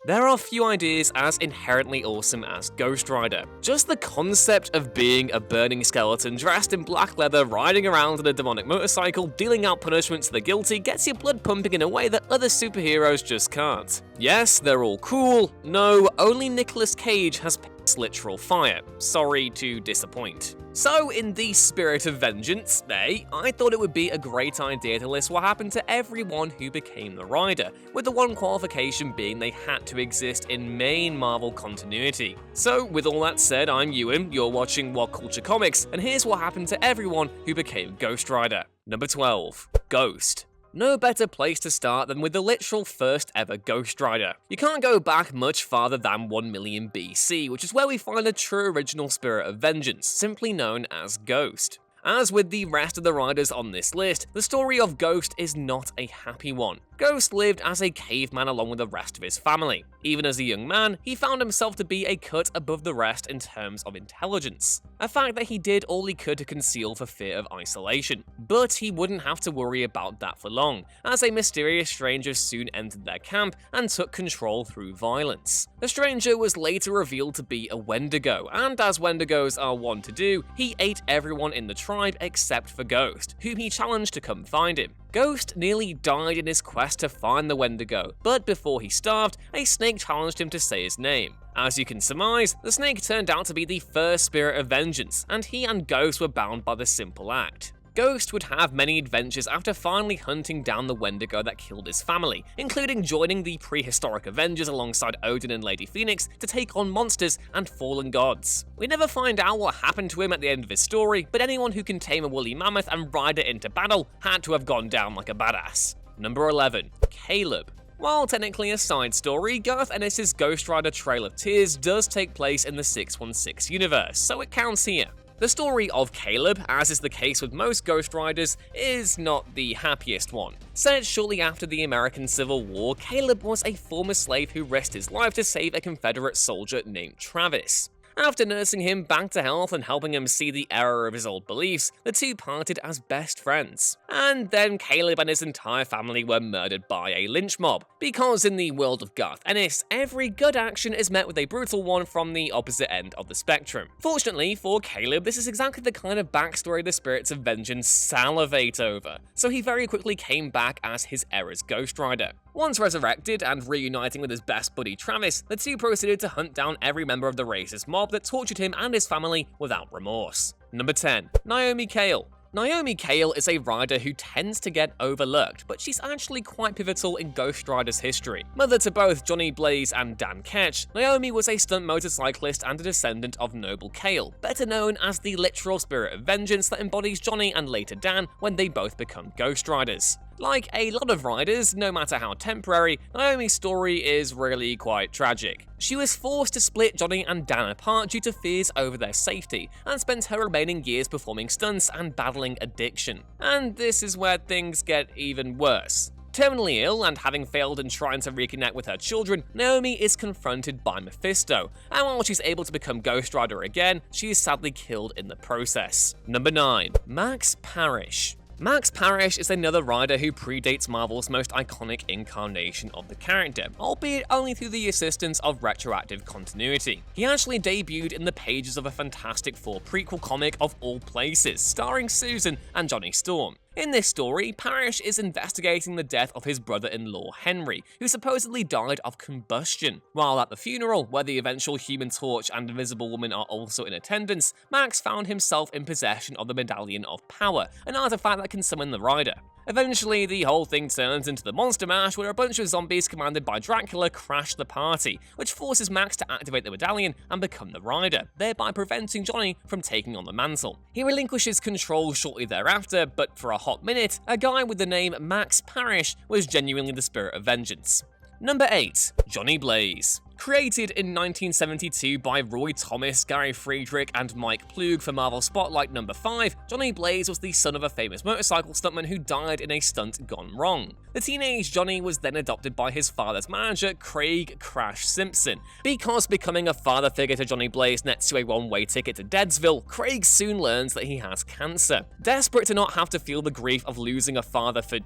There are few ideas as inherently awesome as Ghost Rider. Just the concept of being a burning skeleton dressed in black leather riding around on a demonic motorcycle dealing out punishment to the guilty gets your blood pumping in a way that other superheroes just can't. Yes, they're all cool. No, only Nicolas Cage has literal fire. Sorry to disappoint. So, in the spirit of vengeance, I thought it would be a great idea to list what happened to everyone who became the Rider, with the one qualification being they had to exist in main Marvel continuity. So, with all that said, I'm Ewan, you're watching What Culture Comics, and here's what happened to everyone who became Ghost Rider. Number 12. Ghost. No better place to start than with the literal first ever Ghost Rider. You can't go back much farther than 1 million BC, which is where we find the true original spirit of vengeance, simply known as Ghost. As with the rest of the riders on this list, the story of Ghost is not a happy one. Ghost lived as a caveman along with the rest of his family. Even as a young man, he found himself to be a cut above the rest in terms of intelligence, a fact that he did all he could to conceal for fear of isolation. But he wouldn't have to worry about that for long, as a mysterious stranger soon entered their camp and took control through violence. The stranger was later revealed to be a Wendigo, and as Wendigos are wont to do, he ate everyone in the tribe except for Ghost, whom he challenged to come find him. Ghost nearly died in his quest to find the Wendigo, but before he starved, a snake challenged him to say his name. As you can surmise, the snake turned out to be the first spirit of vengeance, and he and Ghost were bound by the simple act. Ghost would have many adventures after finally hunting down the Wendigo that killed his family, including joining the prehistoric Avengers alongside Odin and Lady Phoenix to take on monsters and fallen gods. We never find out what happened to him at the end of his story, but anyone who can tame a woolly mammoth and ride it into battle had to have gone down like a badass. Number 11. Caleb. While technically a side story, Garth Ennis' Ghost Rider Trail of Tears does take place in the 616 universe, so it counts here. The story of Caleb, as is the case with most Ghost Riders, is not the happiest one. Set shortly after the American Civil War, Caleb was a former slave who risked his life to save a Confederate soldier named Travis. After nursing him back to health and helping him see the error of his old beliefs, the two parted as best friends. And then Caleb and his entire family were murdered by a lynch mob, because in the world of Garth Ennis, every good action is met with a brutal one from the opposite end of the spectrum. Fortunately for Caleb, this is exactly the kind of backstory the spirits of vengeance salivate over, so he very quickly came back as his era's Ghost Rider. Once resurrected and reuniting with his best buddy Travis, the two proceeded to hunt down every member of the racist mob that tortured him and his family without remorse. Number 10. Naomi Cale. Naomi Cale is a rider who tends to get overlooked, but she's actually quite pivotal in Ghost Rider's history. Mother to both Johnny Blaze and Dan Ketch, Naomi was a stunt motorcyclist and a descendant of Noble Cale, better known as the literal spirit of vengeance that embodies Johnny and later Dan when they both become Ghost Riders. Like a lot of riders, no matter how temporary, Naomi's story is really quite tragic. She was forced to split Johnny and Dan apart due to fears over their safety, and spent her remaining years performing stunts and battling addiction. And this is where things get even worse. Terminally ill and having failed in trying to reconnect with her children, Naomi is confronted by Mephisto, and while she's able to become Ghost Rider again, she is sadly killed in the process. Number 9. Max Parrish. Max Parrish is another rider who predates Marvel's most iconic incarnation of the character, albeit only through the assistance of retroactive continuity. He actually debuted in the pages of a Fantastic Four prequel comic of all places, starring Susan and Johnny Storm. In this story, Parrish is investigating the death of his brother-in-law Henry, who supposedly died of combustion. While at the funeral, where the eventual Human Torch and Invisible Woman are also in attendance, Max found himself in possession of the Medallion of Power, an artifact that can summon the rider. Eventually, the whole thing turns into the Monster Mash, where a bunch of zombies commanded by Dracula crash the party, which forces Max to activate the medallion and become the rider, thereby preventing Johnny from taking on the mantle. He relinquishes control shortly thereafter, but for a hot minute, a guy with the name Max Parrish was genuinely the spirit of vengeance. Number 8. Johnny Blaze. Created in 1972 by Roy Thomas, Gary Friedrich, and Mike Plug for Marvel Spotlight number 5, Johnny Blaze was the son of a famous motorcycle stuntman who died in a stunt gone wrong. The teenage Johnny was then adopted by his father's manager, Craig Crash Simpson. Because becoming a father figure to Johnny Blaze nets you a one-way ticket to Deadsville, Craig soon learns that he has cancer. Desperate to not have to feel the grief of losing a father for,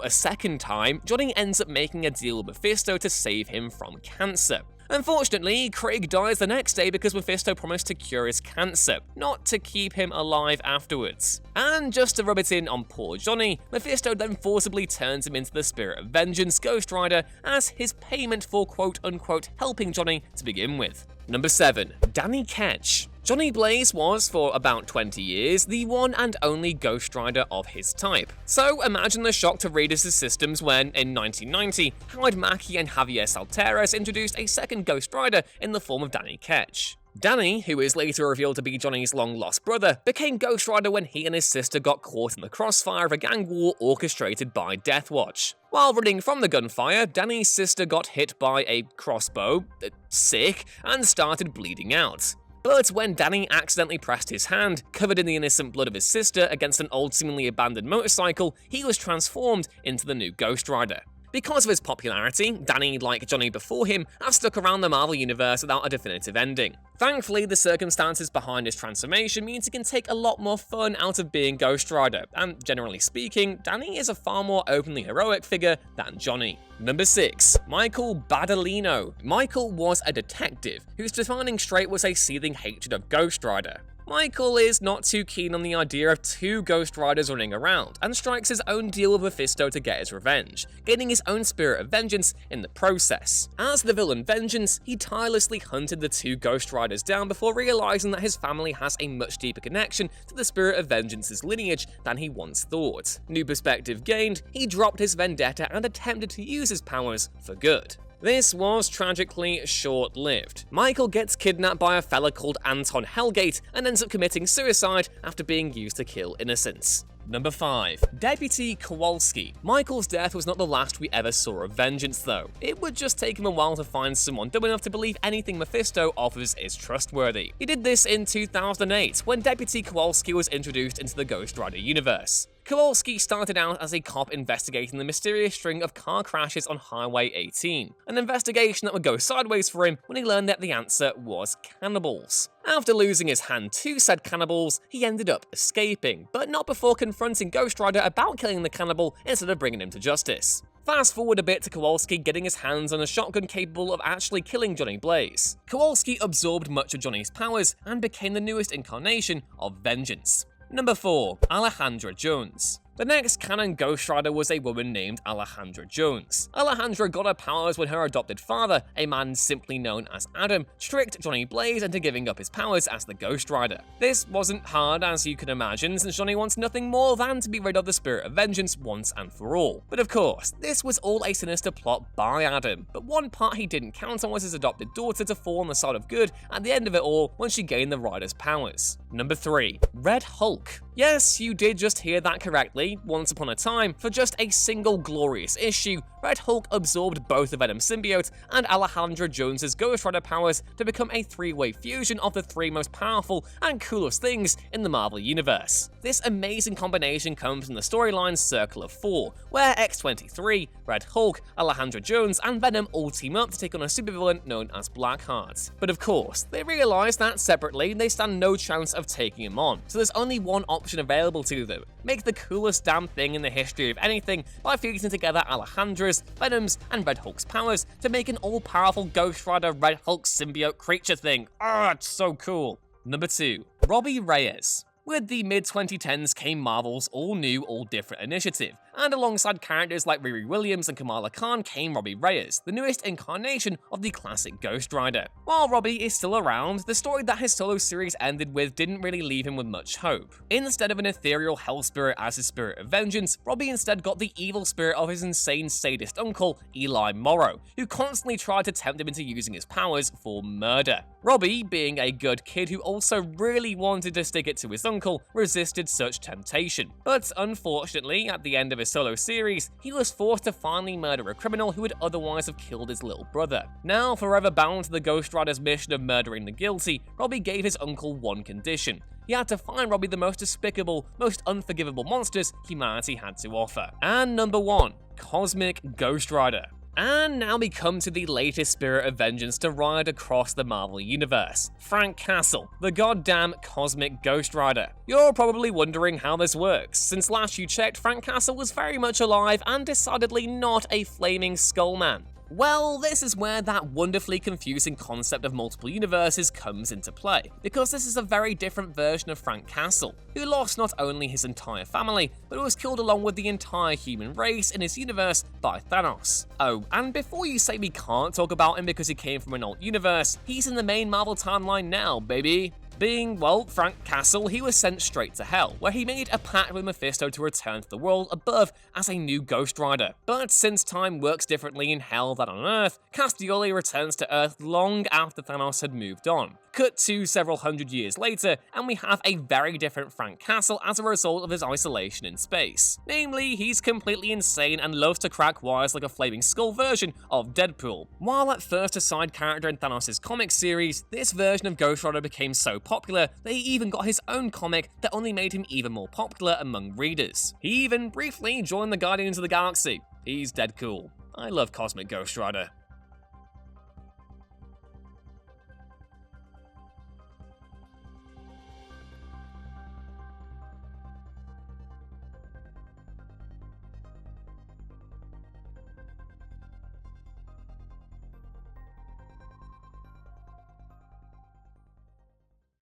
a second time, Johnny ends up making a deal with Mephisto to save him from cancer. Unfortunately, Craig dies the next day because Mephisto promised to cure his cancer, not to keep him alive afterwards. And just to rub it in on poor Johnny, Mephisto then forcibly turns him into the Spirit of Vengeance, Ghost Rider, as his payment for quote-unquote helping Johnny to begin with. Number 7. Danny Ketch. Johnny Blaze was, for about 20 years, the one and only Ghost Rider of his type. So imagine the shock to readers' systems when, in 1990, Howard Mackie and Javier Salteras introduced a second Ghost Rider in the form of Danny Ketch. Danny, who is later revealed to be Johnny's long-lost brother, became Ghost Rider when he and his sister got caught in the crossfire of a gang war orchestrated by Deathwatch. While running from the gunfire, Danny's sister got hit by a crossbow, sick, and started bleeding out. But when Danny accidentally pressed his hand, covered in the innocent blood of his sister, against an old seemingly abandoned motorcycle, he was transformed into the new Ghost Rider. Because of his popularity, Danny, like Johnny before him, have stuck around the Marvel Universe without a definitive ending. Thankfully, the circumstances behind his transformation means he can take a lot more fun out of being Ghost Rider, and generally speaking, Danny is a far more openly heroic figure than Johnny. Number 6. Michael Badalino. Michael was a detective, whose defining trait was a seething hatred of Ghost Rider. Michael is not too keen on the idea of two Ghost Riders running around, and strikes his own deal with Mephisto to get his revenge, gaining his own Spirit of Vengeance in the process. As the villain Vengeance, he tirelessly hunted the two Ghost Riders down before realizing that his family has a much deeper connection to the Spirit of Vengeance's lineage than he once thought. New perspective gained, he dropped his vendetta and attempted to use his powers for good. This was tragically short-lived. Michael gets kidnapped by a fella called Anton Hellgate and ends up committing suicide after being used to kill innocents. Number 5. Deputy Kowalski. Michael's death was not the last we ever saw of Vengeance, though. It would just take him a while to find someone dumb enough to believe anything Mephisto offers is trustworthy. He did this in 2008, when Deputy Kowalski was introduced into the Ghost Rider universe. Kowalski started out as a cop investigating the mysterious string of car crashes on Highway 18, an investigation that would go sideways for him when he learned that the answer was cannibals. After losing his hand to said cannibals, he ended up escaping, but not before confronting Ghost Rider about killing the cannibal instead of bringing him to justice. Fast forward a bit to Kowalski getting his hands on a shotgun capable of actually killing Johnny Blaze. Kowalski absorbed much of Johnny's powers and became the newest incarnation of Vengeance. Number 4. Alejandra Jones. The next canon Ghost Rider was a woman named Alejandra Jones. Alejandra got her powers when her adopted father, a man simply known as Adam, tricked Johnny Blaze into giving up his powers as the Ghost Rider. This wasn't hard, as you can imagine, since Johnny wants nothing more than to be rid of the Spirit of Vengeance once and for all. But of course, this was all a sinister plot by Adam, but one part he didn't count on was his adopted daughter to fall on the side of good at the end of it all when she gained the Rider's powers. Number 3. Red Hulk. Yes, you did just hear that correctly. Once upon a time, for just a single glorious issue, Red Hulk absorbed both the Venom symbiote and Alejandra Jones's Ghost Rider powers to become a three-way fusion of the three most powerful and coolest things in the Marvel Universe. This amazing combination comes from the storyline Circle of 4, where X-23, Red Hulk, Alejandra Jones, and Venom all team up to take on a supervillain known as Blackheart. But of course, they realize that separately they stand no chance of taking him on, so there's only one option available to them: make the coolest damn thing in the history of anything by fusing together Alejandra's, Venom's, and Red Hulk's powers to make an all-powerful Ghost Rider Red Hulk symbiote creature thing. It's so cool. Number 2. Robbie Reyes. With the mid-2010s came Marvel's all-new, all-different initiative, and alongside characters like Riri Williams and Kamala Khan came Robbie Reyes, the newest incarnation of the classic Ghost Rider. While Robbie is still around, the story that his solo series ended with didn't really leave him with much hope. Instead of an ethereal hell spirit as his Spirit of Vengeance, Robbie instead got the evil spirit of his insane sadist uncle, Eli Morrow, who constantly tried to tempt him into using his powers for murder. Robbie, being a good kid who also really wanted to stick it to his uncle, resisted such temptation. But unfortunately, at the end of his solo series, he was forced to finally murder a criminal who would otherwise have killed his little brother. Now, forever bound to the Ghost Rider's mission of murdering the guilty, Robbie gave his uncle one condition. He had to find Robbie the most despicable, most unforgivable monsters humanity had to offer. And number 1, Cosmic Ghost Rider. And now we come to the latest spirit of vengeance to ride across the Marvel Universe. Frank Castle, the goddamn Cosmic Ghost Rider. You're probably wondering how this works. Since last you checked, Frank Castle was very much alive and decidedly not a flaming skull man. Well, this is where that wonderfully confusing concept of multiple universes comes into play, because this is a very different version of Frank Castle, who lost not only his entire family, but was killed along with the entire human race in his universe by Thanos. Oh, and before you say we can't talk about him because he came from an alt universe, he's in the main Marvel timeline now, baby. Being, well, Frank Castle, he was sent straight to hell, where he made a pact with Mephisto to return to the world above as a new Ghost Rider. But since time works differently in hell than on Earth, Castioli returns to Earth long after Thanos had moved on. Cut to several hundred years later, and we have a very different Frank Castle as a result of his isolation in space. Namely, he's completely insane and loves to crack wires like a flaming skull version of Deadpool. While at first a side character in Thanos' comic series, this version of Ghost Rider became so popular that he even got his own comic that only made him even more popular among readers. He even briefly joined the Guardians of the Galaxy. He's dead cool. I love Cosmic Ghost Rider.